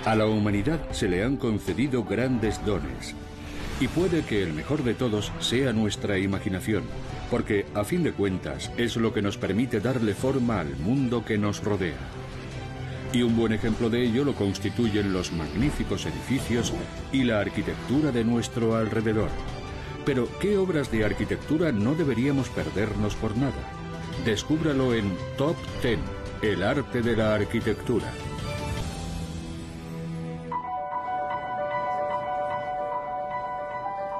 A la humanidad se le han concedido grandes dones. Y puede que el mejor de todos sea nuestra imaginación, porque, a fin de cuentas, es lo que nos permite darle forma al mundo que nos rodea. Y un buen ejemplo de ello lo constituyen los magníficos edificios y la arquitectura de nuestro alrededor. Pero, ¿qué obras de arquitectura no deberíamos perdernos por nada? Descúbralo en Top 10, el arte de la arquitectura.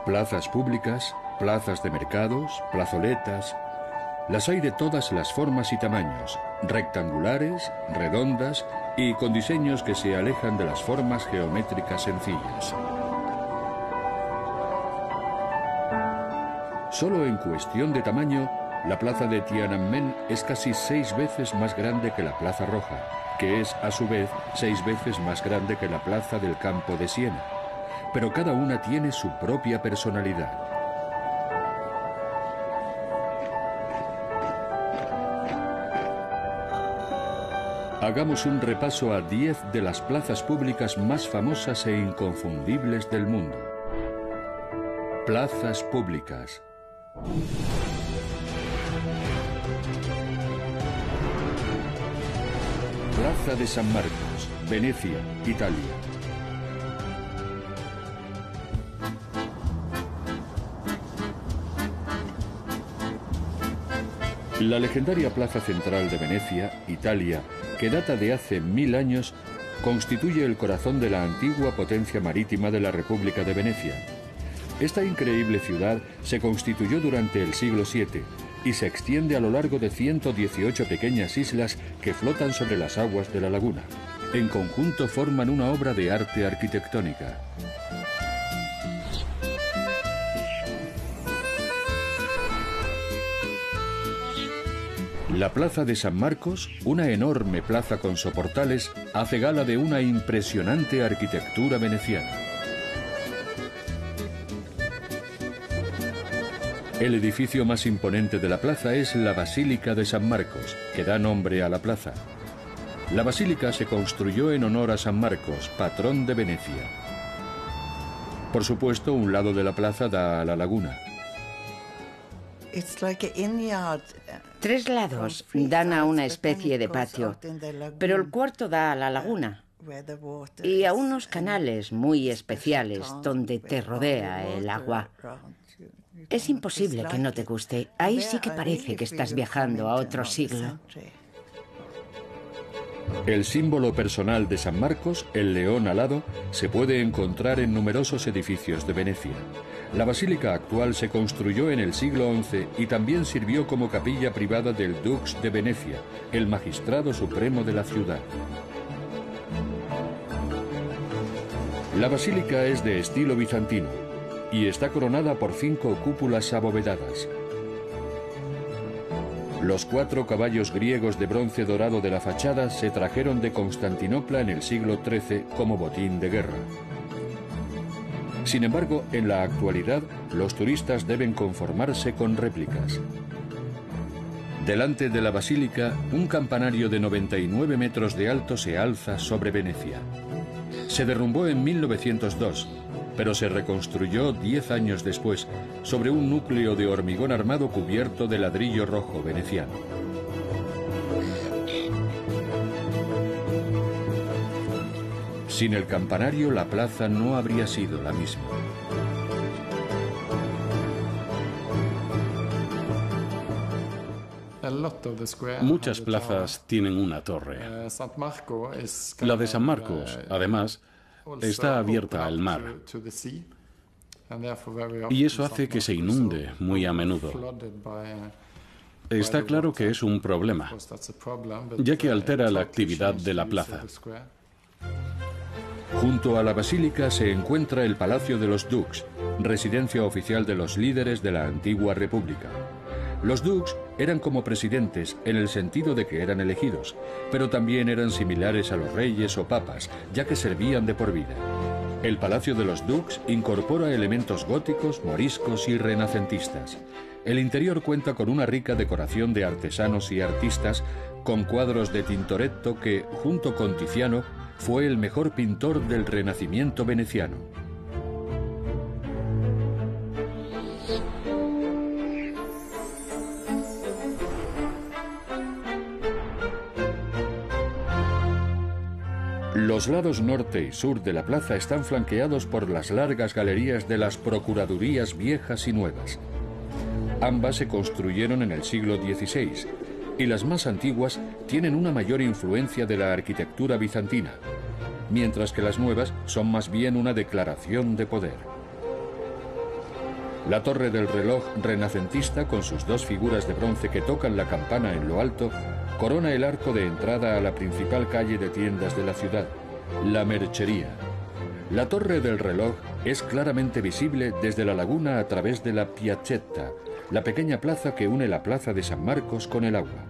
Plazas públicas, plazas de mercados, plazoletas. Las hay de todas las formas y tamaños, rectangulares, redondas y con diseños que se alejan de las formas geométricas sencillas. Solo en cuestión de tamaño, la plaza de Tiananmen es casi 6 veces más grande que la Plaza Roja, que es a su vez 6 veces más grande que la plaza del Campo de Siena. Pero cada una tiene su propia personalidad. Hagamos un repaso a 10 de las plazas públicas más famosas e inconfundibles del mundo. Plazas públicas. Plaza de San Marcos, Venecia, Italia. La legendaria plaza central de Venecia, Italia, que data de hace 1000 años, constituye el corazón de la antigua potencia marítima de la República de Venecia. Esta increíble ciudad se constituyó durante el siglo VII y se extiende a lo largo de 118 pequeñas islas que flotan sobre las aguas de la laguna. En conjunto forman una obra de arte arquitectónica. La Plaza de San Marcos, una enorme plaza con soportales, hace gala de una impresionante arquitectura veneciana. El edificio más imponente de la plaza es la Basílica de San Marcos, que da nombre a la plaza. La basílica se construyó en honor a San Marcos, patrón de Venecia. Por supuesto, un lado de la plaza da a la laguna. 3 lados dan a una especie de patio, pero el cuarto da a la laguna y a unos canales muy especiales donde te rodea el agua. Es imposible que no te guste. Ahí sí que parece que estás viajando a otro siglo. El símbolo personal de San Marcos, el león alado, se puede encontrar en numerosos edificios de Venecia. La basílica actual se construyó en el siglo XI y también sirvió como capilla privada del Dux de Venecia, el magistrado supremo de la ciudad. La basílica es de estilo bizantino y está coronada por 5 cúpulas abovedadas. Los 4 caballos griegos de bronce dorado de la fachada se trajeron de Constantinopla en el siglo XIII como botín de guerra. Sin embargo, en la actualidad, los turistas deben conformarse con réplicas. Delante de la basílica, un campanario de 99 metros de alto se alza sobre Venecia. Se derrumbó en 1902, pero se reconstruyó 10 años después sobre un núcleo de hormigón armado cubierto de ladrillo rojo veneciano. Sin el campanario, la plaza no habría sido la misma. Muchas plazas tienen una torre. La de San Marcos, además, está abierta al mar. Y eso hace que se inunde muy a menudo. Está claro que es un problema, ya que altera la actividad de la plaza. Junto a la basílica se encuentra el Palacio de los Dux, residencia oficial de los líderes de la antigua república. Los Dux eran como presidentes en el sentido de que eran elegidos, pero también eran similares a los reyes o papas, ya que servían de por vida. El Palacio de los Dux incorpora elementos góticos, moriscos y renacentistas. El interior cuenta con una rica decoración de artesanos y artistas, con cuadros de Tintoretto que, junto con Tiziano, fue el mejor pintor del Renacimiento veneciano. Los lados norte y sur de la plaza están flanqueados por las largas galerías de las procuradurías viejas y nuevas. Ambas se construyeron en el siglo XVI y las más antiguas tienen una mayor influencia de la arquitectura bizantina, mientras que las nuevas son más bien una declaración de poder. La torre del reloj renacentista, con sus dos figuras de bronce que tocan la campana en lo alto, corona el arco de entrada a la principal calle de tiendas de la ciudad, la Mercería. La torre del reloj es claramente visible desde la laguna a través de la Piazzetta, la pequeña plaza que une la plaza de San Marcos con el agua.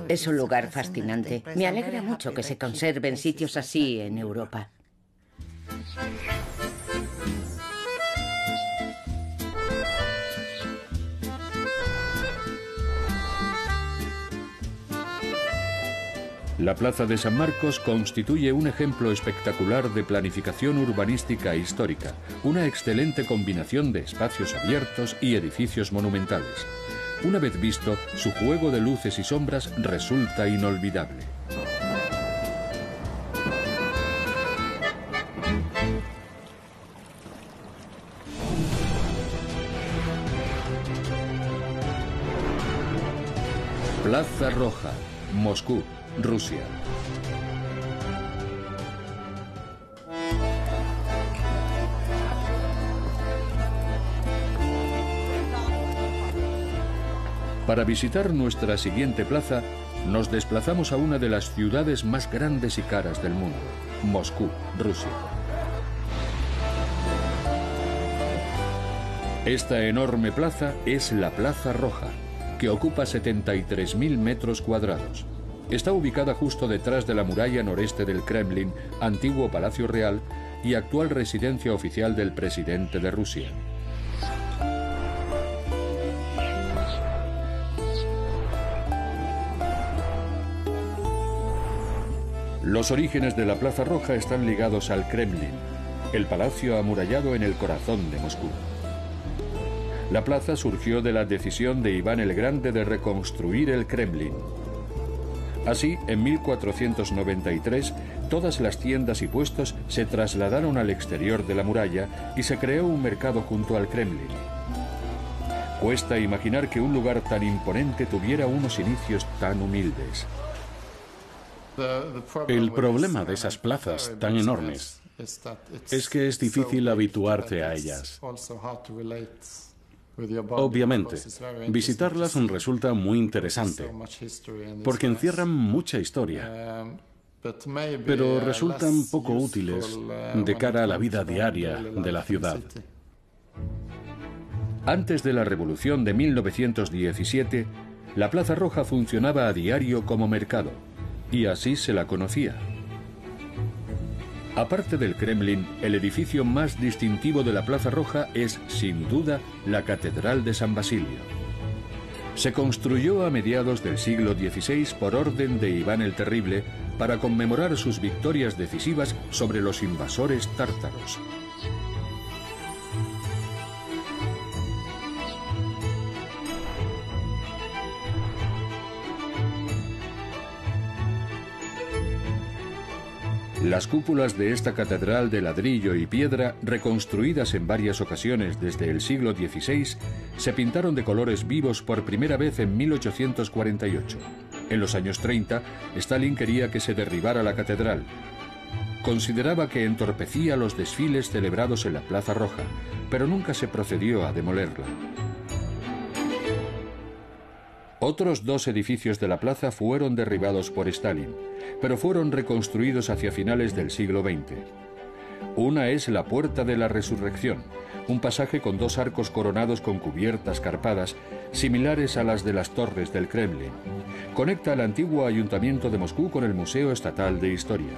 Es un lugar fascinante. Me alegra mucho que se conserven sitios así en Europa. La plaza de San Marcos constituye un ejemplo espectacular de planificación urbanística histórica, una excelente combinación de espacios abiertos y edificios monumentales. Una vez visto, su juego de luces y sombras resulta inolvidable. Plaza Roja, Moscú, Rusia. Para visitar nuestra siguiente plaza, nos desplazamos a una de las ciudades más grandes y caras del mundo, Moscú, Rusia. Esta enorme plaza es la Plaza Roja, que ocupa 73.000 metros cuadrados. Está ubicada justo detrás de la muralla noreste del Kremlin, antiguo Palacio Real y actual residencia oficial del presidente de Rusia. Los orígenes de la Plaza Roja están ligados al Kremlin, el palacio amurallado en el corazón de Moscú. La plaza surgió de la decisión de Iván el Grande de reconstruir el Kremlin. Así, en 1493, todas las tiendas y puestos se trasladaron al exterior de la muralla y se creó un mercado junto al Kremlin. Cuesta imaginar que un lugar tan imponente tuviera unos inicios tan humildes. El problema de esas plazas tan enormes es que es difícil habituarte a ellas. Obviamente, visitarlas resulta muy interesante, porque encierran mucha historia, pero resultan poco útiles de cara a la vida diaria de la ciudad. Antes de la Revolución de 1917, la Plaza Roja funcionaba a diario como mercado, y así se la conocía. Aparte del Kremlin, el edificio más distintivo de la Plaza Roja es, sin duda, la Catedral de San Basilio. Se construyó a mediados del siglo XVI por orden de Iván el Terrible para conmemorar sus victorias decisivas sobre los invasores tártaros. Las cúpulas de esta catedral de ladrillo y piedra, reconstruidas en varias ocasiones desde el siglo XVI, se pintaron de colores vivos por primera vez en 1848. En los años 30, Stalin quería que se derribara la catedral. Consideraba que entorpecía los desfiles celebrados en la Plaza Roja, pero nunca se procedió a demolerla. Otros dos edificios de la plaza fueron derribados por Stalin, pero fueron reconstruidos hacia finales del siglo XX. Una es la Puerta de la Resurrección, un pasaje con dos arcos coronados con cubiertas carpadas, similares a las de las torres del Kremlin. Conecta al antiguo Ayuntamiento de Moscú con el Museo Estatal de Historia.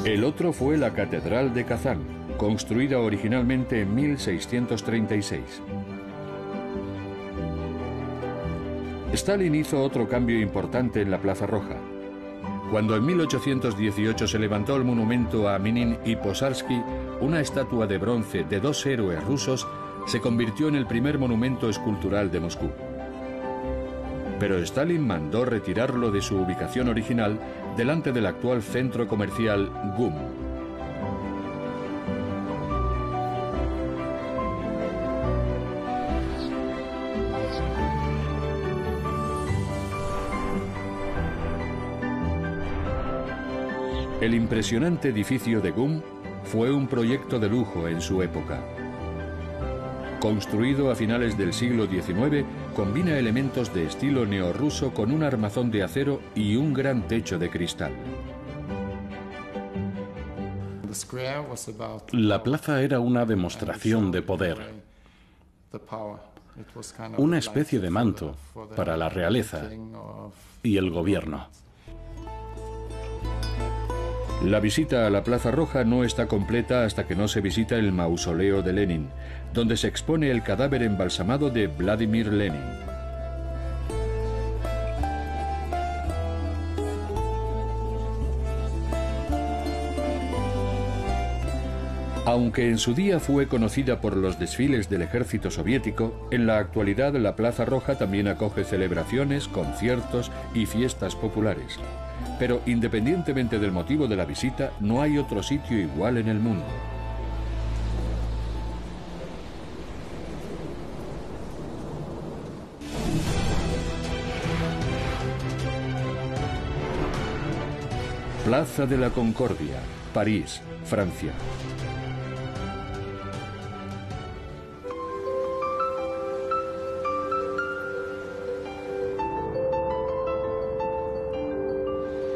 El otro fue la Catedral de Kazán, construida originalmente en 1636. Stalin hizo otro cambio importante en la Plaza Roja. Cuando en 1818 se levantó el monumento a Minin y Posarsky, una estatua de bronce de 2 héroes rusos se convirtió en el primer monumento escultural de Moscú. Pero Stalin mandó retirarlo de su ubicación original delante del actual centro comercial GUM. El impresionante edificio de GUM fue un proyecto de lujo en su época. Construido a finales del siglo XIX, combina elementos de estilo neorruso con un armazón de acero y un gran techo de cristal. La plaza era una demostración de poder, una especie de manto para la realeza y el gobierno. La visita a la Plaza Roja no está completa hasta que no se visita el mausoleo de Lenin, donde se expone el cadáver embalsamado de Vladimir Lenin. Aunque en su día fue conocida por los desfiles del ejército soviético, en la actualidad la Plaza Roja también acoge celebraciones, conciertos y fiestas populares. Pero independientemente del motivo de la visita, no hay otro sitio igual en el mundo. Plaza de la Concordia, París, Francia.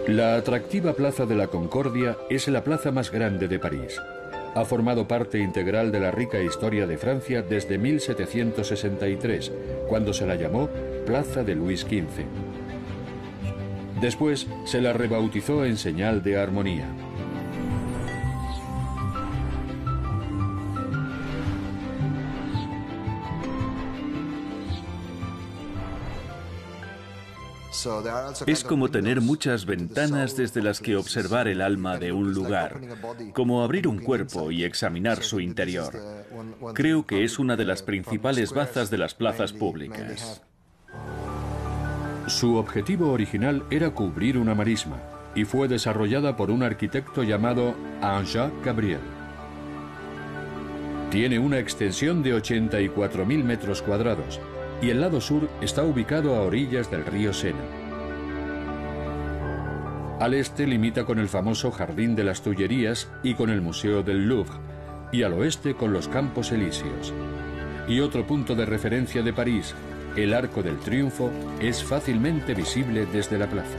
La atractiva Plaza de la Concordia es la plaza más grande de París. Ha formado parte integral de la rica historia de Francia desde 1763, cuando se la llamó Plaza de Luis XV. Después se la rebautizó en señal de armonía. Es como tener muchas ventanas desde las que observar el alma de un lugar, como abrir un cuerpo y examinar su interior. Creo que es una de las principales bazas de las plazas públicas. Su objetivo original era cubrir una marisma y fue desarrollada por un arquitecto llamado Henri Gabriel. Tiene una extensión de 84.000 metros cuadrados y el lado sur está ubicado a orillas del río Sena. Al este limita con el famoso Jardín de las Tullerías y con el Museo del Louvre, y al oeste con los Campos Elíseos. Y otro punto de referencia de París, el Arco del Triunfo, es fácilmente visible desde la plaza.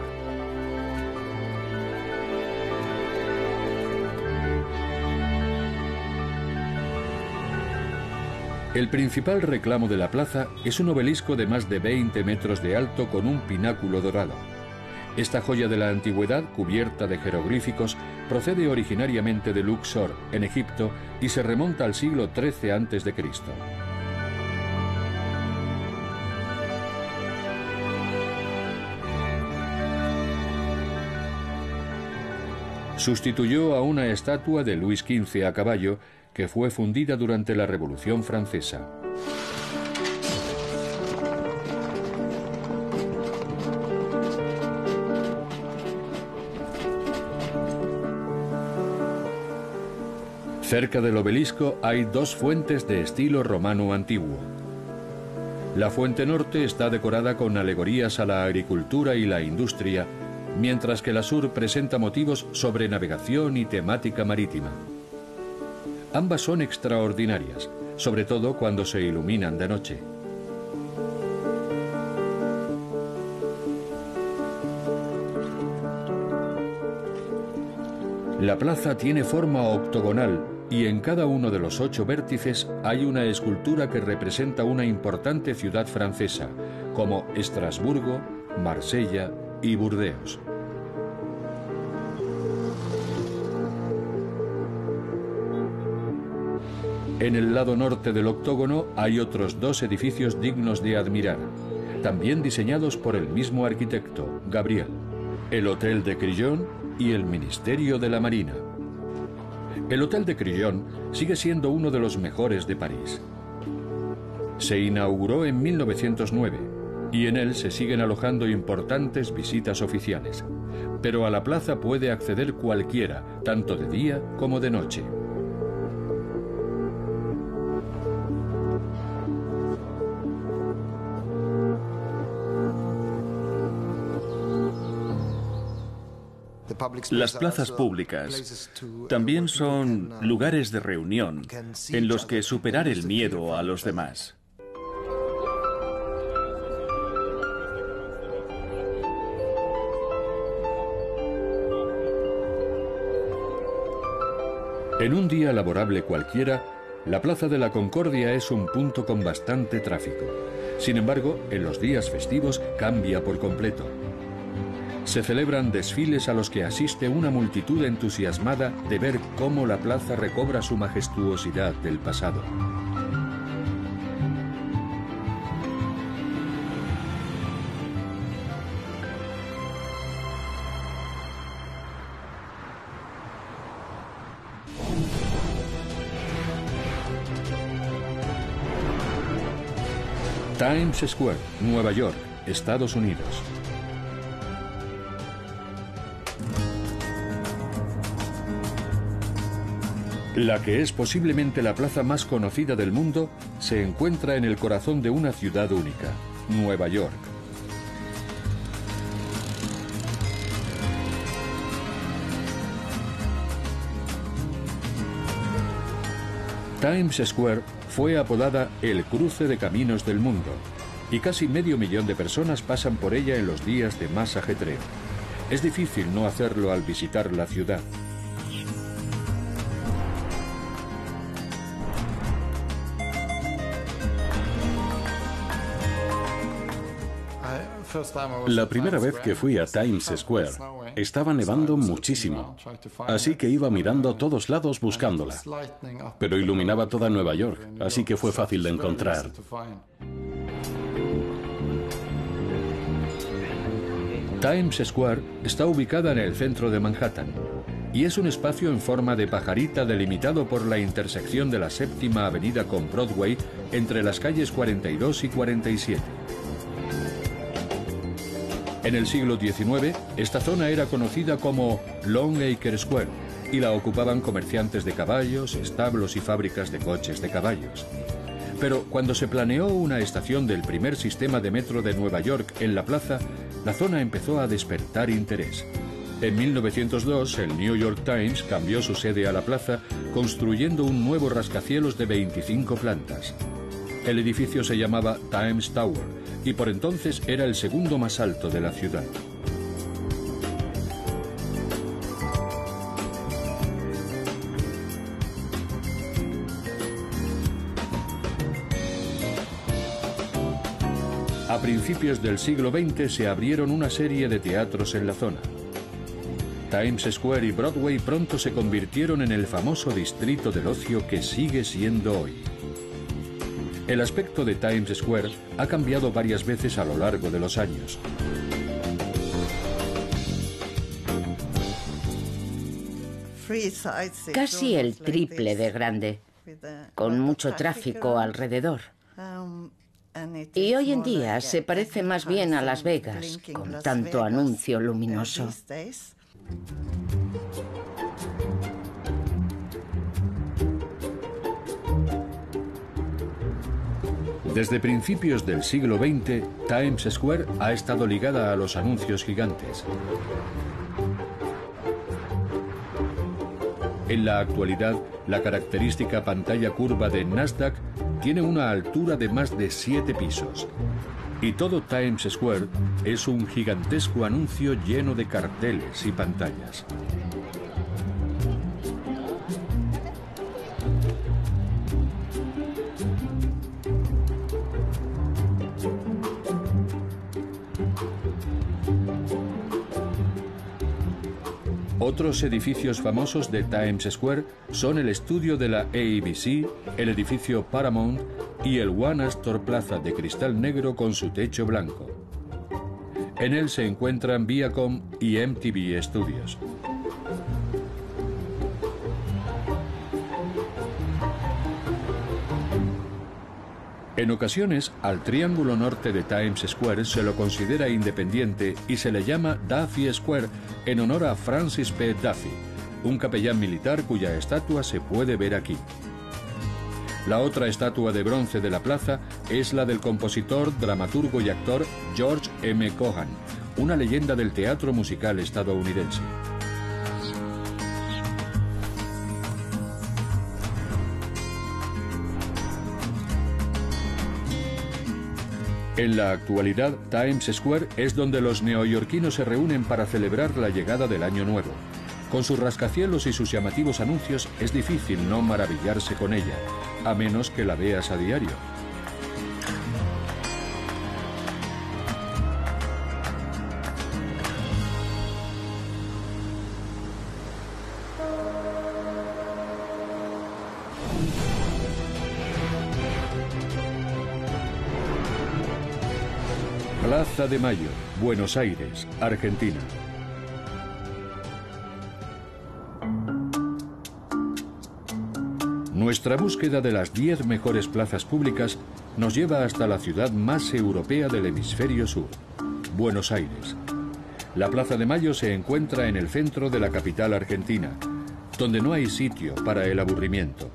El principal reclamo de la plaza es un obelisco de más de 20 metros de alto con un pináculo dorado. Esta joya de la antigüedad, cubierta de jeroglíficos, procede originariamente de Luxor, en Egipto, y se remonta al siglo XIII a.C. Sustituyó a una estatua de Luis XV a caballo, que fue fundida durante la Revolución Francesa. Cerca del obelisco hay dos fuentes de estilo romano antiguo. La fuente norte está decorada con alegorías a la agricultura y la industria, mientras que la sur presenta motivos sobre navegación y temática marítima. Ambas son extraordinarias, sobre todo cuando se iluminan de noche. La plaza tiene forma octogonal y en cada uno de los 8 vértices hay una escultura que representa una importante ciudad francesa, como Estrasburgo, Marsella y Burdeos. En el lado norte del octógono hay otros 2 edificios dignos de admirar: también diseñados por el mismo arquitecto, Gabriel, el Hotel de Crillon y el Ministerio de la Marina. El Hotel de Crillon sigue siendo uno de los mejores de París. Se inauguró en 1909 y en él se siguen alojando importantes visitas oficiales, pero a la plaza puede acceder cualquiera, tanto de día como de noche. Las plazas públicas también son lugares de reunión en los que superar el miedo a los demás. En un día laborable cualquiera, la Plaza de la Concordia es un punto con bastante tráfico. Sin embargo, en los días festivos cambia por completo. Se celebran desfiles a los que asiste una multitud entusiasmada de ver cómo la plaza recobra su majestuosidad del pasado. Times Square, Nueva York, Estados Unidos. La que es posiblemente la plaza más conocida del mundo se encuentra en el corazón de una ciudad única, Nueva York. Times Square fue apodada el cruce de caminos del mundo y casi medio millón de personas pasan por ella en los días de más ajetreo. Es difícil no hacerlo al visitar la ciudad. La primera vez que fui a Times Square, estaba nevando muchísimo, así que iba mirando a todos lados buscándola. Pero iluminaba toda Nueva York, así que fue fácil de encontrar. Times Square está ubicada en el centro de Manhattan y es un espacio en forma de pajarita delimitado por la intersección de la Séptima Avenida con Broadway entre las calles 42 y 47. En el siglo XIX, esta zona era conocida como Longacre Square y la ocupaban comerciantes de caballos, establos y fábricas de coches de caballos. Pero cuando se planeó una estación del primer sistema de metro de Nueva York en la plaza, la zona empezó a despertar interés. En 1902, el New York Times cambió su sede a la plaza, construyendo un nuevo rascacielos de 25 plantas. El edificio se llamaba Times Tower y por entonces era el segundo más alto de la ciudad. A principios del siglo XX se abrieron una serie de teatros en la zona. Times Square y Broadway pronto se convirtieron en el famoso distrito del ocio que sigue siendo hoy. El aspecto de Times Square ha cambiado varias veces a lo largo de los años. Casi el triple de grande, con mucho tráfico alrededor. Y hoy en día se parece más bien a Las Vegas, con tanto anuncio luminoso. Desde principios del siglo XX, Times Square ha estado ligada a los anuncios gigantes. En la actualidad, la característica pantalla curva de Nasdaq tiene una altura de más de 7 pisos. Y todo Times Square es un gigantesco anuncio lleno de carteles y pantallas. Otros edificios famosos de Times Square son el estudio de la ABC, el edificio Paramount y el One Astor Plaza de cristal negro con su techo blanco. En él se encuentran Viacom y MTV Studios. En ocasiones, al triángulo norte de Times Square se lo considera independiente y se le llama Duffy Square en honor a Francis P. Duffy, un capellán militar cuya estatua se puede ver aquí. La otra estatua de bronce de la plaza es la del compositor, dramaturgo y actor George M. Cohan, una leyenda del teatro musical estadounidense. En la actualidad, Times Square es donde los neoyorquinos se reúnen para celebrar la llegada del Año Nuevo. Con sus rascacielos y sus llamativos anuncios es difícil no maravillarse con ella, a menos que la veas a diario. Plaza de Mayo, Buenos Aires, Argentina. Nuestra búsqueda de las 10 mejores plazas públicas nos lleva hasta la ciudad más europea del hemisferio sur, Buenos Aires. La Plaza de Mayo se encuentra en el centro de la capital argentina, donde no hay sitio para el aburrimiento.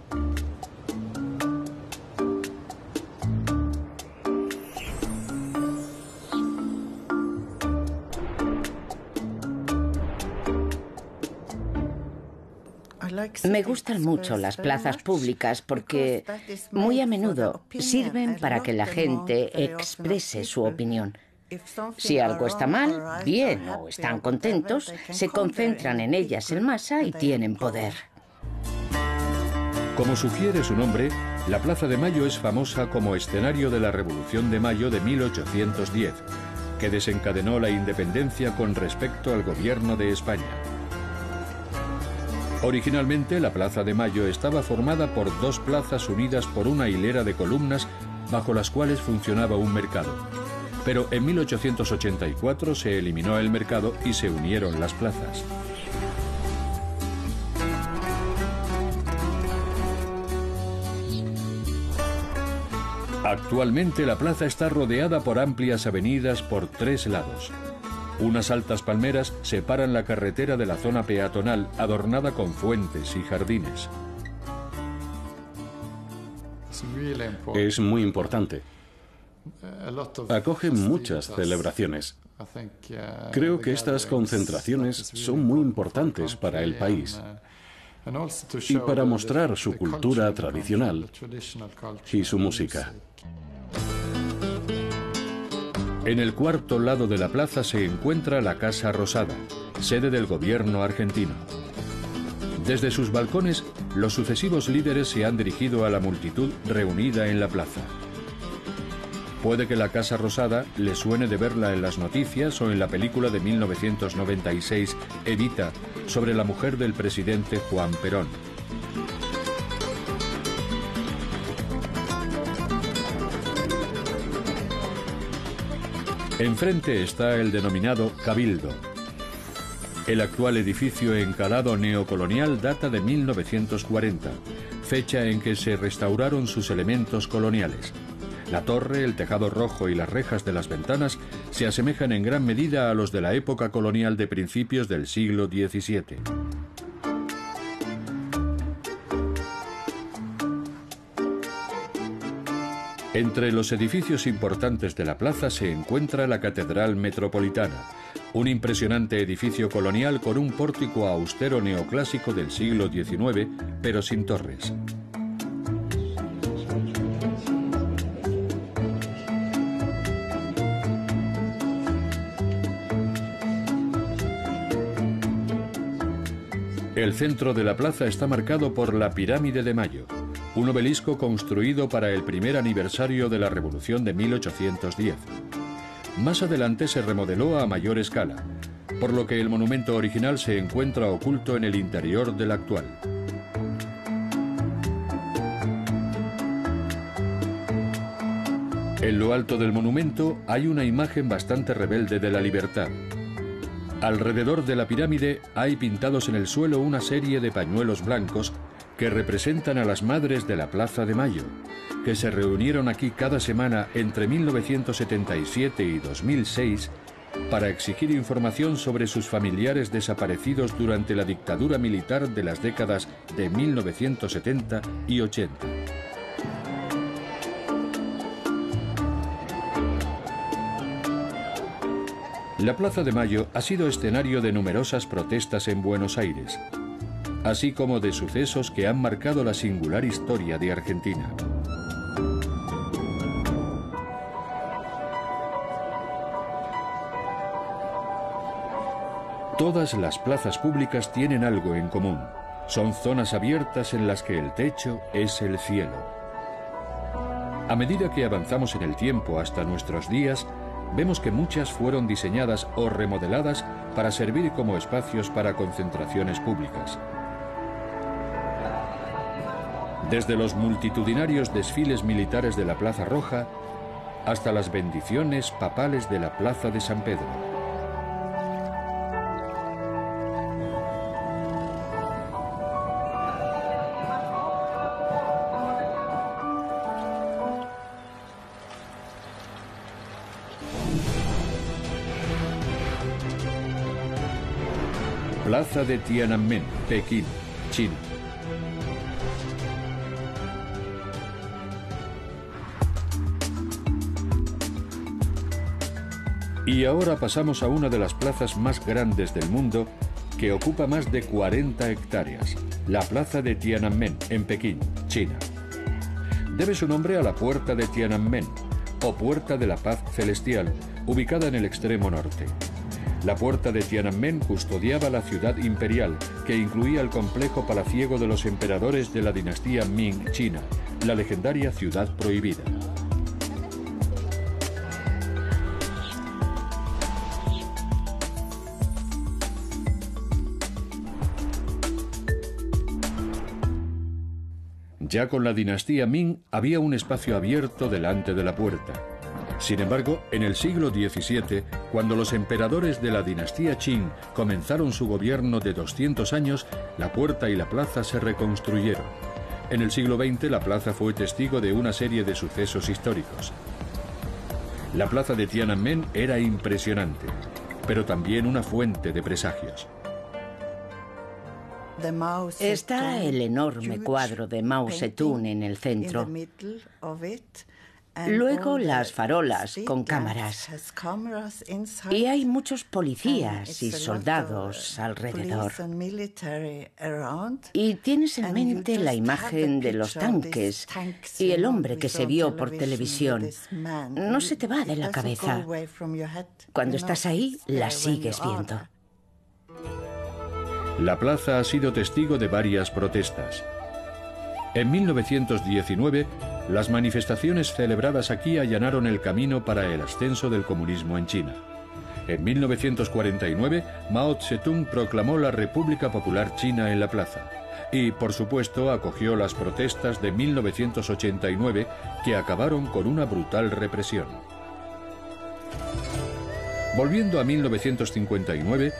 Me gustan mucho las plazas públicas porque muy a menudo sirven para que la gente exprese su opinión. Si algo está mal, bien, o están contentos, se concentran en ellas en masa y tienen poder. Como sugiere su nombre, la Plaza de Mayo es famosa como escenario de la Revolución de Mayo de 1810, que desencadenó la independencia con respecto al gobierno de España. Originalmente, la Plaza de Mayo estaba formada por dos plazas unidas por una hilera de columnas bajo las cuales funcionaba un mercado. Pero en 1884 se eliminó el mercado y se unieron las plazas. Actualmente la plaza está rodeada por amplias avenidas por 3 lados. Unas altas palmeras separan la carretera de la zona peatonal, adornada con fuentes y jardines. Es muy importante. Acoge muchas celebraciones. Creo que estas concentraciones son muy importantes para el país y para mostrar su cultura tradicional y su música. En el cuarto lado de la plaza se encuentra la Casa Rosada, sede del gobierno argentino. Desde sus balcones, los sucesivos líderes se han dirigido a la multitud reunida en la plaza. Puede que la Casa Rosada le suene de verla en las noticias o en la película de 1996, Evita, sobre la mujer del presidente Juan Perón. Enfrente está el denominado Cabildo. El actual edificio encalado neocolonial data de 1940, fecha en que se restauraron sus elementos coloniales. La torre, el tejado rojo y las rejas de las ventanas se asemejan en gran medida a los de la época colonial de principios del siglo XVII. Entre los edificios importantes de la plaza se encuentra la Catedral Metropolitana, un impresionante edificio colonial con un pórtico austero neoclásico del siglo XIX, pero sin torres. El centro de la plaza está marcado por la Pirámide de Mayo, un obelisco construido para el primer aniversario de la Revolución de 1810. Más adelante se remodeló a mayor escala. por lo que el monumento original se encuentra oculto en el interior del actual. En lo alto del monumento hay una imagen bastante rebelde de la libertad. Alrededor de la pirámide hay pintados en el suelo una serie de pañuelos blancos que representan a las madres de la Plaza de Mayo, que se reunieron aquí cada semana entre 1977 y 2006 para exigir información sobre sus familiares desaparecidos durante la dictadura militar de las décadas de 1970 y 80. La Plaza de Mayo ha sido escenario de numerosas protestas en Buenos Aires, así como de sucesos que han marcado la singular historia de Argentina. Todas las plazas públicas tienen algo en común. Son zonas abiertas en las que el techo es el cielo. A medida que avanzamos en el tiempo hasta nuestros días, vemos que muchas fueron diseñadas o remodeladas para servir como espacios para concentraciones públicas. Desde los multitudinarios desfiles militares de la Plaza Roja hasta las bendiciones papales de la Plaza de San Pedro. Plaza de Tiananmen, Pekín, China. Y ahora pasamos a una de las plazas más grandes del mundo, que ocupa más de 40 hectáreas, la Plaza de Tiananmen, en Pekín, China. Debe su nombre a la Puerta de Tiananmen, o Puerta de la Paz Celestial, ubicada en el extremo norte. La Puerta de Tiananmen custodiaba la ciudad imperial, que incluía el complejo palaciego de los emperadores de la dinastía Ming China, la legendaria Ciudad Prohibida. Ya con la dinastía Ming había un espacio abierto delante de la puerta. Sin embargo, en el siglo XVII, cuando los emperadores de la dinastía Qing comenzaron su gobierno de 200 años, la puerta y la plaza se reconstruyeron. En el siglo XX, la plaza fue testigo de una serie de sucesos históricos. La plaza de Tiananmen era impresionante, pero también una fuente de presagios. Está el enorme cuadro de Mao Zedong en el centro. Luego las farolas con cámaras. Y hay muchos policías y soldados alrededor. Y tienes en mente la imagen de los tanques y el hombre que se vio por televisión. No se te va de la cabeza. Cuando estás ahí, la sigues viendo. La plaza ha sido testigo de varias protestas. En 1919, las manifestaciones celebradas aquí allanaron el camino para el ascenso del comunismo en China. En 1949, Mao Zedong proclamó la República Popular China en la plaza y, por supuesto, acogió las protestas de 1989 que acabaron con una brutal represión. Volviendo a 1959,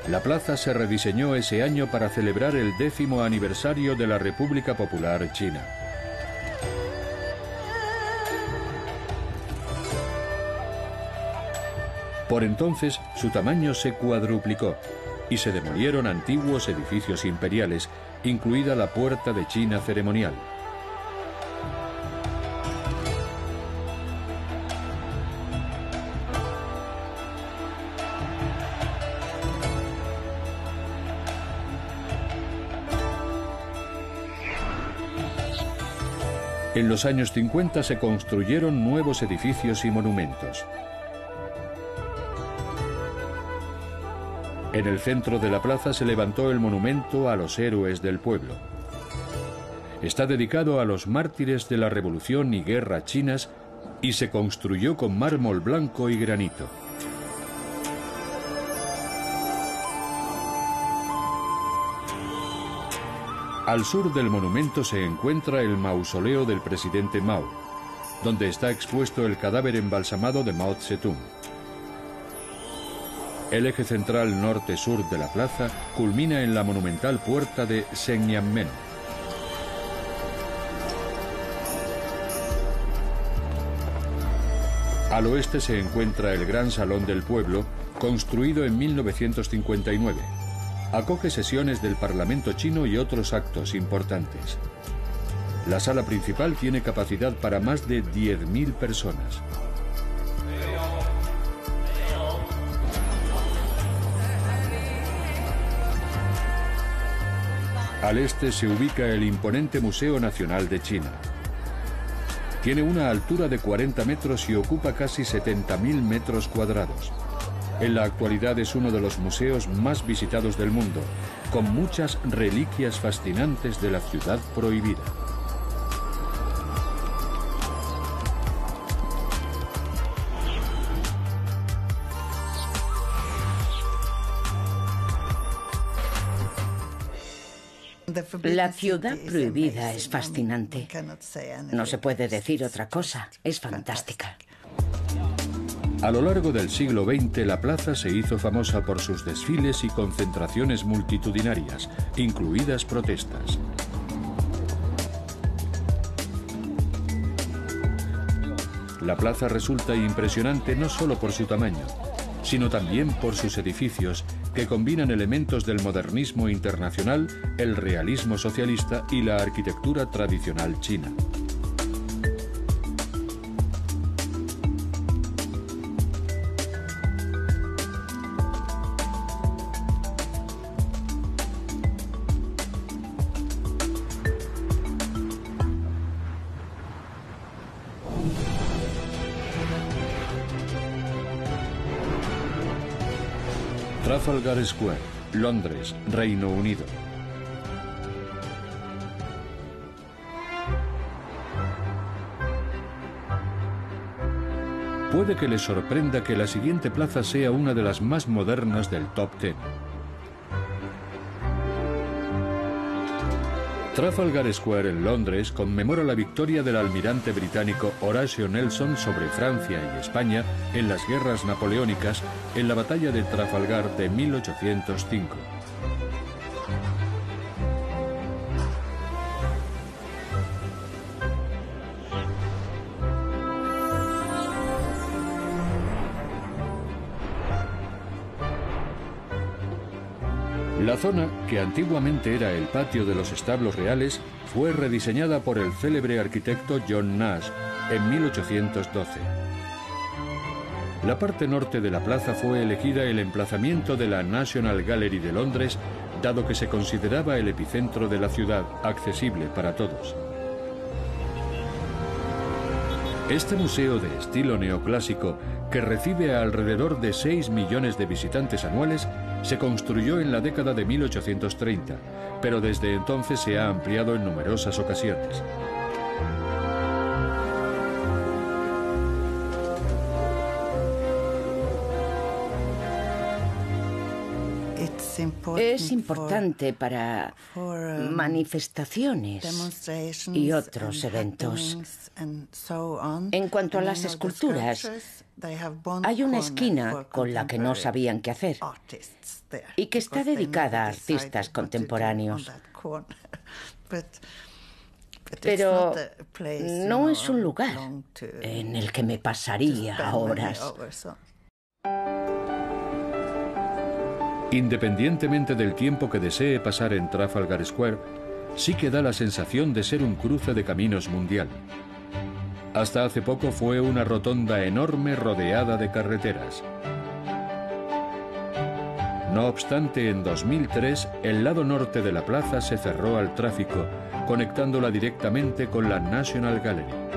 la plaza se rediseñó ese año para celebrar el 10º aniversario de la República Popular China. Por entonces, su tamaño se cuadruplicó y se demolieron antiguos edificios imperiales, incluida la Puerta de China ceremonial. En los años 50 se construyeron nuevos edificios y monumentos. En el centro de la plaza se levantó el monumento a los héroes del pueblo. Está dedicado a los mártires de la Revolución y Guerra chinas y se construyó con mármol blanco y granito. Al sur del monumento se encuentra el mausoleo del presidente Mao, donde está expuesto el cadáver embalsamado de Mao Zedong. El eje central norte-sur de la plaza culmina en la monumental puerta de Shenyangmen. Al oeste se encuentra el Gran Salón del Pueblo, construido en 1959. Acoge sesiones del Parlamento chino y otros actos importantes. La sala principal tiene capacidad para más de 10.000 personas. Al este se ubica el imponente Museo Nacional de China. Tiene una altura de 40 metros y ocupa casi 70.000 metros cuadrados. En la actualidad es uno de los museos más visitados del mundo, con muchas reliquias fascinantes de la ciudad prohibida. La ciudad prohibida es fascinante. No se puede decir otra cosa. Es fantástica. A lo largo del siglo XX, la plaza se hizo famosa por sus desfiles y concentraciones multitudinarias, incluidas protestas. La plaza resulta impresionante no solo por su tamaño, sino también por sus edificios, que combinan elementos del modernismo internacional, el realismo socialista y la arquitectura tradicional china. Trafalgar Square, Londres, Reino Unido. Puede que les sorprenda que la siguiente plaza sea una de las más modernas del top 10. Trafalgar Square en Londres conmemora la victoria del almirante británico Horatio Nelson sobre Francia y España en las guerras napoleónicas en la batalla de Trafalgar de 1805. La zona, que antiguamente era el patio de los establos reales, fue rediseñada por el célebre arquitecto John Nash en 1812. La parte norte de la plaza fue elegida el emplazamiento de la National Gallery de Londres, dado que se consideraba el epicentro de la ciudad, accesible para todos. Este museo de estilo neoclásico, que recibe a alrededor de 6 millones de visitantes anuales, se construyó en la década de 1830, pero desde entonces se ha ampliado en numerosas ocasiones. Es importante para manifestaciones y otros eventos. En cuanto a las esculturas, hay una esquina con la que no sabían qué hacer y que está dedicada a artistas contemporáneos. Pero no es un lugar en el que me pasaría horas. Independientemente del tiempo que desee pasar en Trafalgar Square, sí que da la sensación de ser un cruce de caminos mundial. Hasta hace poco fue una rotonda enorme rodeada de carreteras. No obstante, en 2003, el lado norte de la plaza se cerró al tráfico, conectándola directamente con la National Gallery.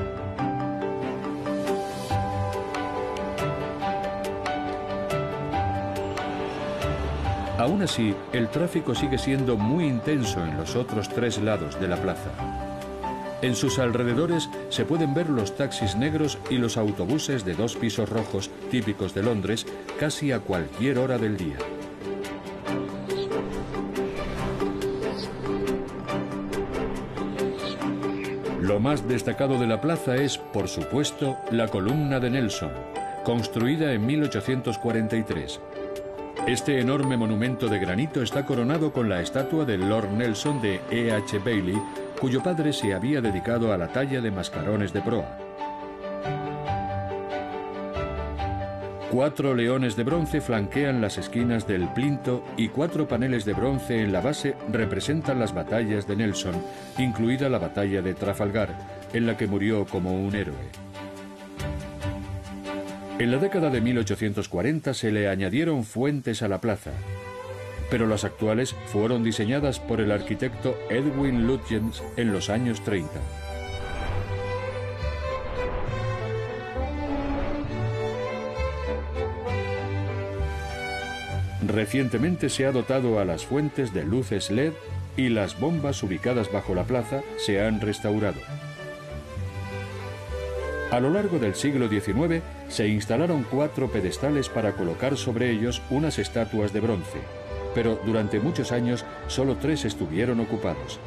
Aún así, el tráfico sigue siendo muy intenso en los otros 3 lados de la plaza. En sus alrededores se pueden ver los taxis negros y los autobuses de 2 pisos rojos, típicos de Londres, casi a cualquier hora del día. Lo más destacado de la plaza es, por supuesto, la columna de Nelson, construida en 1843. Este enorme monumento de granito está coronado con la estatua de Lord Nelson de E.H. Bailey, cuyo padre se había dedicado a la talla de mascarones de proa. 4 leones de bronce flanquean las esquinas del plinto y 4 paneles de bronce en la base representan las batallas de Nelson, incluida la batalla de Trafalgar, en la que murió como un héroe. En la década de 1840 se le añadieron fuentes a la plaza, pero las actuales fueron diseñadas por el arquitecto Edwin Lutyens en los años 30. Recientemente se ha dotado a las fuentes de luces LED y las bombas ubicadas bajo la plaza se han restaurado. A lo largo del siglo XIX se instalaron 4 pedestales para colocar sobre ellos unas estatuas de bronce, pero durante muchos años solo 3 estuvieron ocupados.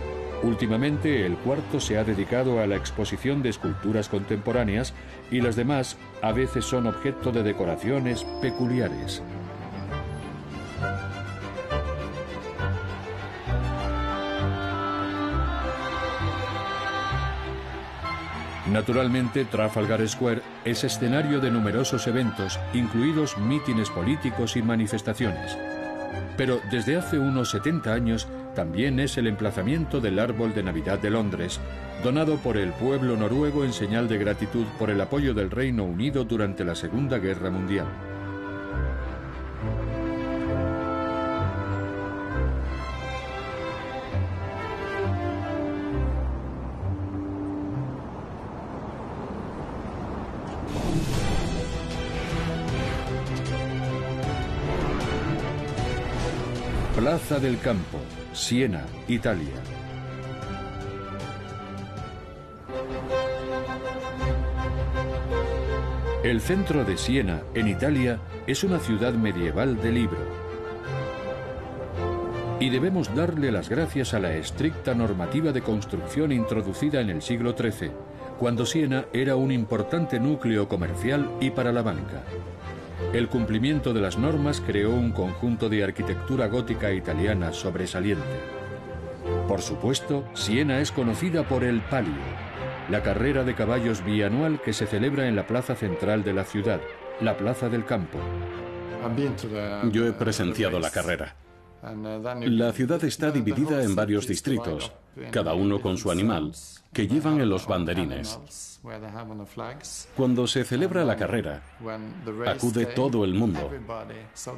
Últimamente el cuarto se ha dedicado a la exposición de esculturas contemporáneas y las demás a veces son objeto de decoraciones peculiares. Naturalmente, Trafalgar Square es escenario de numerosos eventos, incluidos mítines políticos y manifestaciones. Pero desde hace unos 70 años también es el emplazamiento del árbol de Navidad de Londres, donado por el pueblo noruego en señal de gratitud por el apoyo del Reino Unido durante la Segunda Guerra Mundial. Plaza del Campo, Siena, Italia. El centro de Siena, en Italia, es una ciudad medieval de libro. Y debemos darle las gracias a la estricta normativa de construcción introducida en el siglo XIII, cuando Siena era un importante núcleo comercial y para la banca. El cumplimiento de las normas creó un conjunto de arquitectura gótica italiana sobresaliente. Por supuesto, Siena es conocida por el Palio, la carrera de caballos bianual que se celebra en la plaza central de la ciudad, la Plaza del Campo. Yo he presenciado la carrera. La ciudad está dividida en varios distritos, cada uno con su animal, que llevan en los banderines. Cuando se celebra la carrera, acude todo el mundo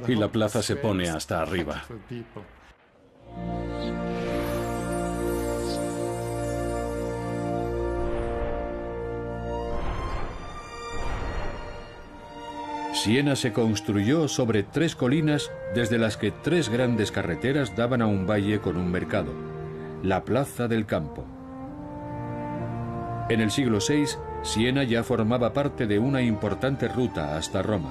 y la plaza se pone hasta arriba. Siena se construyó sobre 3 colinas desde las que 3 grandes carreteras daban a un valle con un mercado, la Plaza del Campo. En el siglo VI, Siena ya formaba parte de una importante ruta hasta Roma.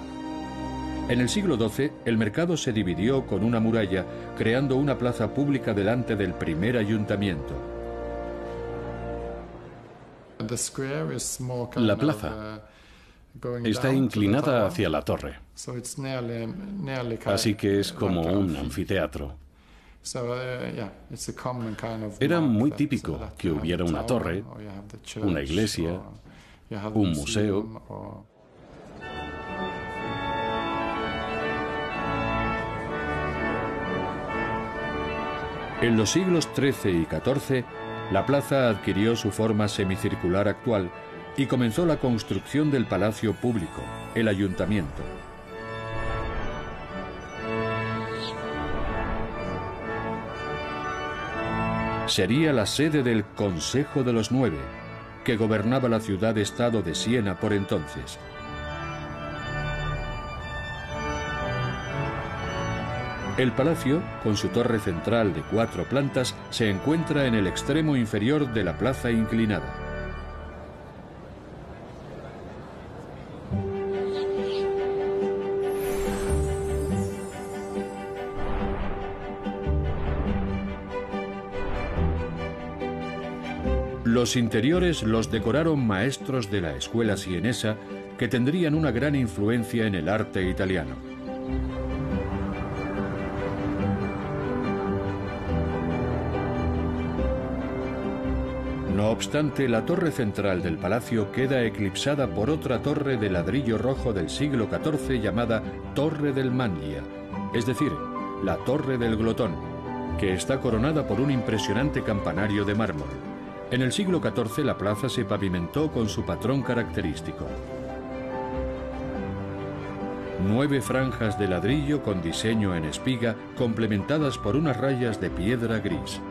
En el siglo XII, el mercado se dividió con una muralla, creando una plaza pública delante del primer ayuntamiento. La plaza está inclinada hacia la torre, así que es como un anfiteatro. Era muy típico que hubiera una torre, una iglesia, un museo. En los siglos XIII y XIV, la plaza adquirió su forma semicircular actual y comenzó la construcción del palacio público, el ayuntamiento. Sería la sede del Consejo de los Nueve, que gobernaba la ciudad-estado de Siena por entonces. El palacio, con su torre central de 4 plantas, se encuentra en el extremo inferior de la plaza inclinada. Los interiores los decoraron maestros de la escuela sienesa que tendrían una gran influencia en el arte italiano. No obstante, la torre central del palacio queda eclipsada por otra torre de ladrillo rojo del siglo XIV llamada Torre del Mangia, es decir, la Torre del Glotón, que está coronada por un impresionante campanario de mármol. En el siglo XIV la plaza se pavimentó con su patrón característico. 9 franjas de ladrillo con diseño en espiga complementadas por unas rayas de piedra gris.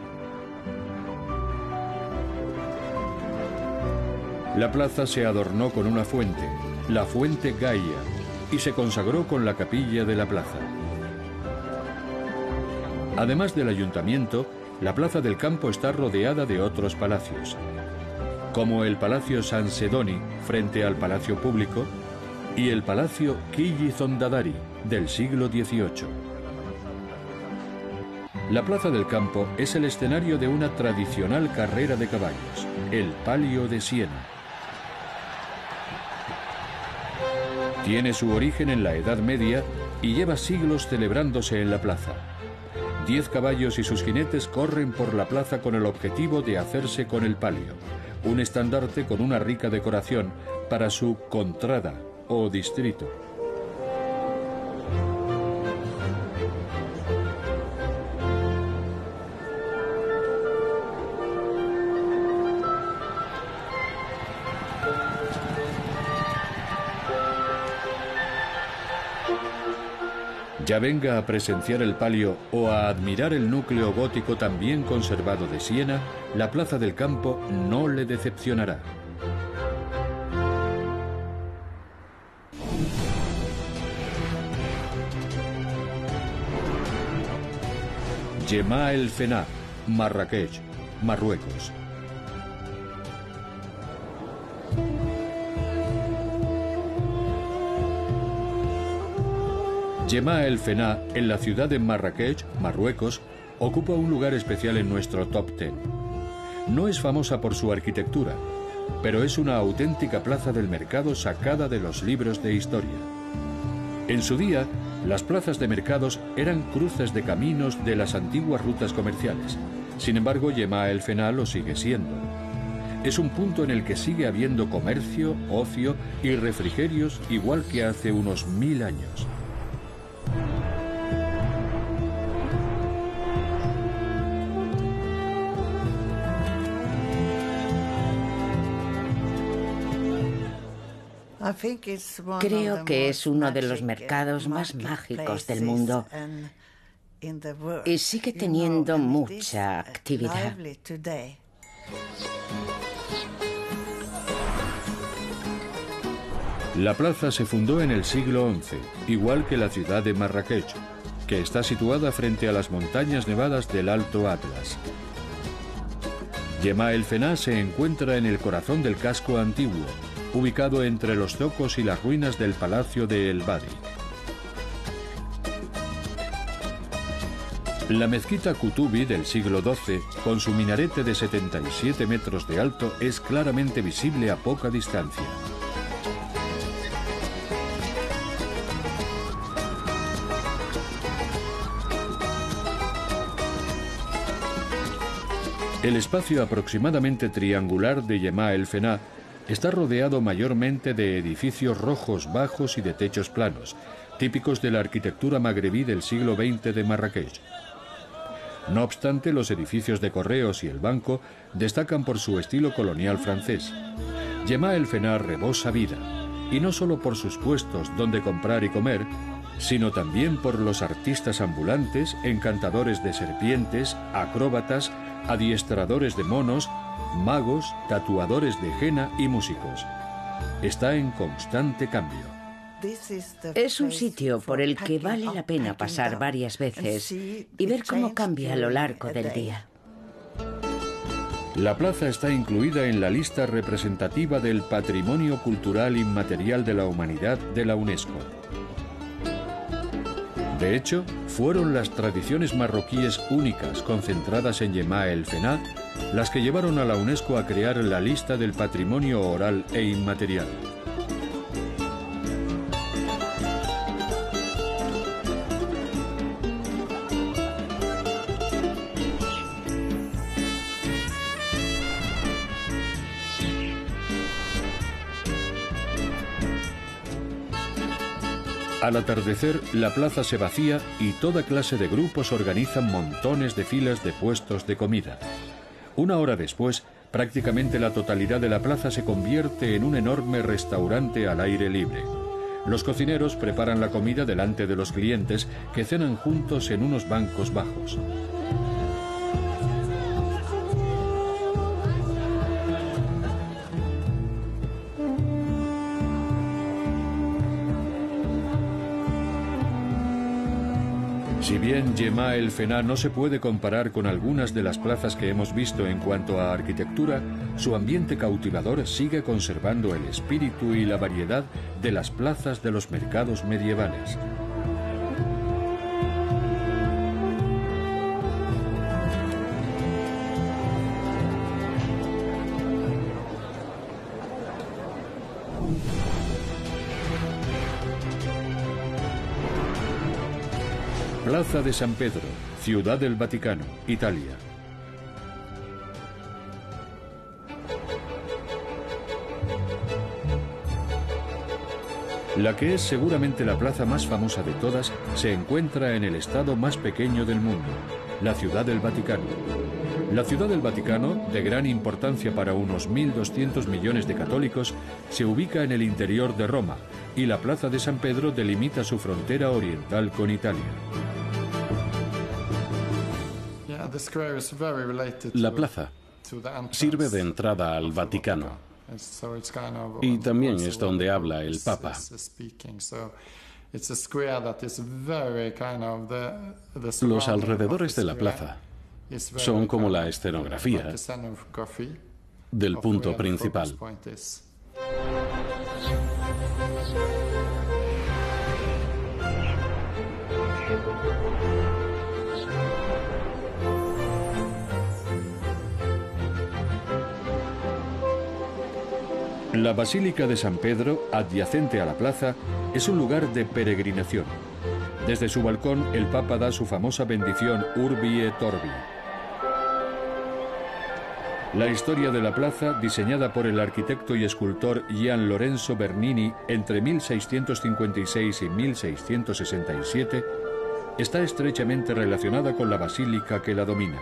La plaza se adornó con una fuente, la Fuente Gaia, y se consagró con la capilla de la plaza. Además del ayuntamiento, la plaza del campo está rodeada de otros palacios, como el Palacio Sansedoni, frente al Palacio Público, y el Palacio Chigi Zondadari, del siglo XVIII. La plaza del campo es el escenario de una tradicional carrera de caballos, el Palio de Siena. Tiene su origen en la Edad Media y lleva siglos celebrándose en la plaza. 10 caballos y sus jinetes corren por la plaza con el objetivo de hacerse con el palio, un estandarte con una rica decoración para su contrada o distrito. Ya venga a presenciar el palio o a admirar el núcleo gótico tan bien conservado de Siena, la Plaza del Campo no le decepcionará. Jemaa el Fena, Marrakech, Marruecos. Jemaa el Fena, en la ciudad de Marrakech, Marruecos, ocupa un lugar especial en nuestro top 10. No es famosa por su arquitectura, pero es una auténtica plaza del mercado sacada de los libros de historia. En su día, las plazas de mercados eran cruces de caminos de las antiguas rutas comerciales. Sin embargo, Jemaa el Fena lo sigue siendo. Es un punto en el que sigue habiendo comercio, ocio y refrigerios igual que hace unos 1000 años. Creo que es uno de los mercados más mágicos del mundo y sigue teniendo mucha actividad. La plaza se fundó en el siglo XI, igual que la ciudad de Marrakech, que está situada frente a las montañas nevadas del Alto Atlas. Jemaa el Fena se encuentra en el corazón del casco antiguo, ubicado entre los zocos y las ruinas del Palacio de El Badi. La mezquita Kutubi del siglo XII, con su minarete de 77 metros de alto, es claramente visible a poca distancia. El espacio aproximadamente triangular de Jemaa el Fena está rodeado mayormente de edificios rojos bajos y de techos planos, típicos de la arquitectura magrebí del siglo XX de Marrakech. No obstante, los edificios de correos y el banco destacan por su estilo colonial francés. Jemaa el Fena rebosa vida, y no solo por sus puestos donde comprar y comer, sino también por los artistas ambulantes, encantadores de serpientes, acróbatas, adiestradores de monos, magos, tatuadores de henna y músicos. Está en constante cambio. Es un sitio por el que vale la pena pasar varias veces y ver cómo cambia a lo largo del día. La plaza está incluida en la lista representativa del Patrimonio Cultural Inmaterial de la Humanidad de la UNESCO. De hecho, fueron las tradiciones marroquíes únicas concentradas en Jemaa el Fena las que llevaron a la UNESCO a crear la lista del patrimonio oral e inmaterial. Al atardecer, la plaza se vacía y toda clase de grupos organizan montones de filas de puestos de comida. Una hora después, prácticamente la totalidad de la plaza se convierte en un enorme restaurante al aire libre. Los cocineros preparan la comida delante de los clientes que cenan juntos en unos bancos bajos. Si bien Gemà el Fenà no se puede comparar con algunas de las plazas que hemos visto en cuanto a arquitectura, su ambiente cautivador sigue conservando el espíritu y la variedad de las plazas de los mercados medievales. Plaza de San Pedro, Ciudad del Vaticano, Italia. La que es seguramente la plaza más famosa de todas se encuentra en el estado más pequeño del mundo, la Ciudad del Vaticano. La Ciudad del Vaticano, de gran importancia para unos 1.200 millones de católicos, se ubica en el interior de Roma y la Plaza de San Pedro delimita su frontera oriental con Italia. La plaza sirve de entrada al Vaticano y también es donde habla el Papa. Los alrededores de la plaza son como la escenografía del punto principal. La Basílica de San Pedro, adyacente a la plaza, es un lugar de peregrinación. Desde su balcón, el Papa da su famosa bendición Urbi et Orbi. La historia de la plaza, diseñada por el arquitecto y escultor Gian Lorenzo Bernini entre 1656 y 1667, está estrechamente relacionada con la basílica que la domina.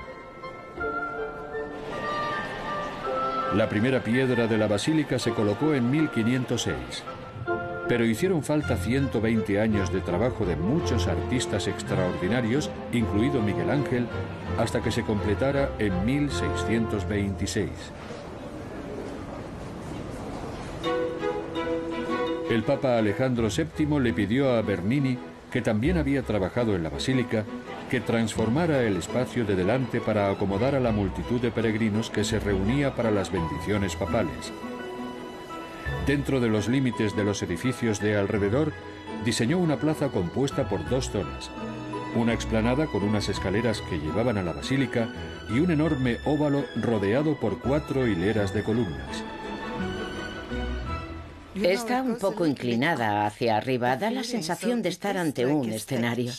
La primera piedra de la basílica se colocó en 1506, pero hicieron falta 120 años de trabajo de muchos artistas extraordinarios, incluido Miguel Ángel, hasta que se completara en 1626. El Papa Alejandro VII le pidió a Bernini, que también había trabajado en la basílica, que transformara el espacio de delante para acomodar a la multitud de peregrinos que se reunía para las bendiciones papales. Dentro de los límites de los edificios de alrededor, diseñó una plaza compuesta por dos zonas, una explanada con unas escaleras que llevaban a la basílica y un enorme óvalo rodeado por 4 hileras de columnas. Está un poco inclinada hacia arriba, da la sensación de estar ante un escenario.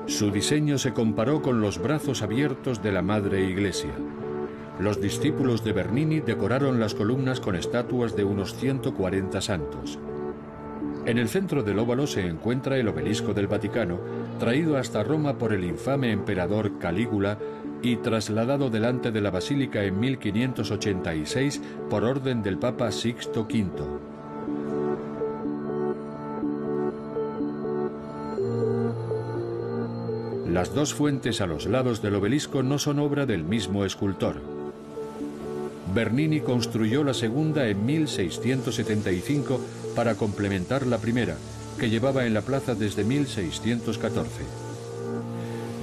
Su diseño se comparó con los brazos abiertos de la Madre Iglesia. Los discípulos de Bernini decoraron las columnas con estatuas de unos 140 santos. En el centro del óvalo se encuentra el obelisco del Vaticano, traído hasta Roma por el infame emperador Calígula y trasladado delante de la basílica en 1586 por orden del Papa Sixto V. Las dos fuentes a los lados del obelisco no son obra del mismo escultor. Bernini construyó la segunda en 1675 para complementar la primera, que llevaba en la plaza desde 1614.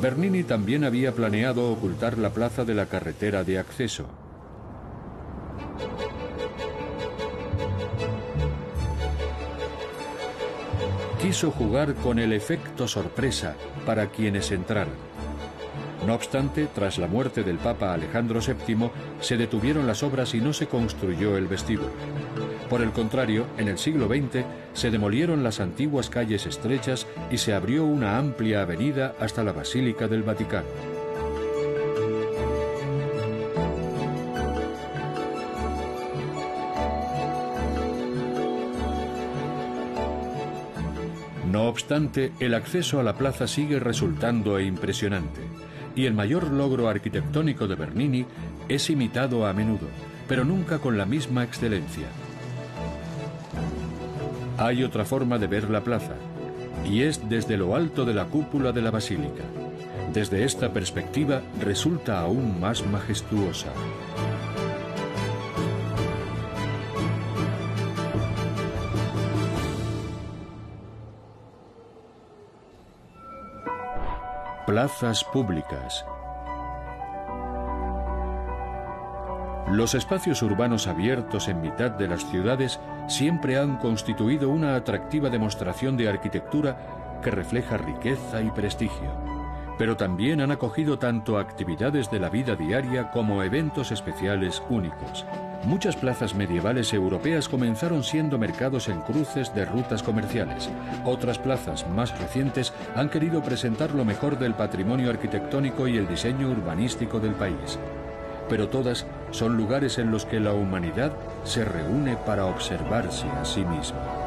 Bernini también había planeado ocultar la plaza de la carretera de acceso. Quiso jugar con el efecto sorpresa para quienes entraran. No obstante, tras la muerte del Papa Alejandro VII, se detuvieron las obras y no se construyó el vestíbulo. Por el contrario, en el siglo XX se demolieron las antiguas calles estrechas y se abrió una amplia avenida hasta la Basílica del Vaticano. No obstante, el acceso a la plaza sigue resultando impresionante, y el mayor logro arquitectónico de Bernini es imitado a menudo, pero nunca con la misma excelencia. Hay otra forma de ver la plaza, y es desde lo alto de la cúpula de la basílica. Desde esta perspectiva resulta aún más majestuosa. Plazas públicas. Los espacios urbanos abiertos en mitad de las ciudades siempre han constituido una atractiva demostración de arquitectura que refleja riqueza y prestigio, pero también han acogido tanto actividades de la vida diaria como eventos especiales únicos. Muchas plazas medievales europeas comenzaron siendo mercados en cruces de rutas comerciales. Otras plazas más recientes han querido presentar lo mejor del patrimonio arquitectónico y el diseño urbanístico del país. Pero todas son lugares en los que la humanidad se reúne para observarse a sí misma.